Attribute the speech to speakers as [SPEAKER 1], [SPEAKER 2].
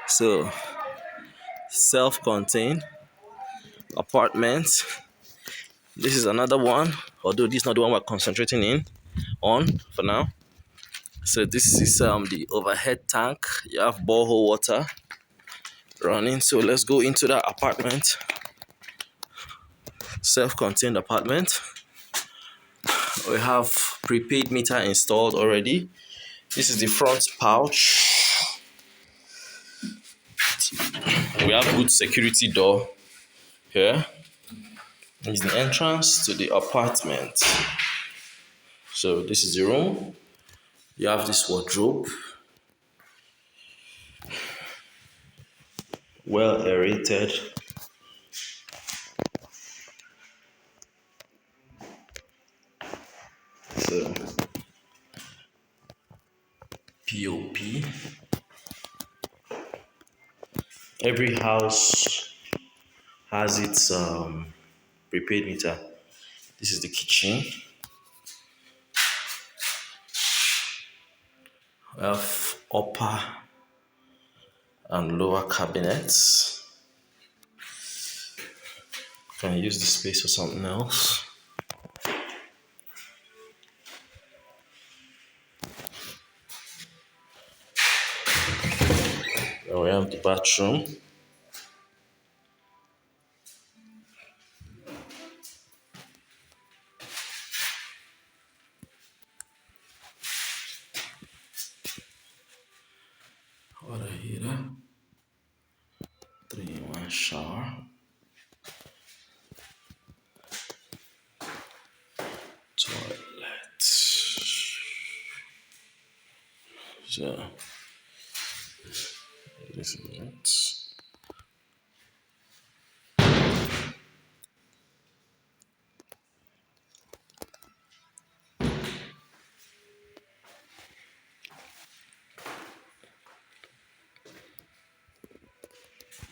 [SPEAKER 1] So, self-contained apartment. This is another one, although this is not the one we're concentrating on for now. So this is the overhead tank. You have borehole water running. So let's go into that apartment. Self-contained apartment. We have prepaid meter installed already. This is the front pouch. We have good security door here. This is the entrance to the apartment. So this is the room. You have this wardrobe, well aerated. So POP. Every house has its prepaid meter. This is the kitchen. We have upper and lower cabinets. Can use the space for something else. Then we have the bathroom. Water heater. 3-in-1 shower. Toilet. So this is it.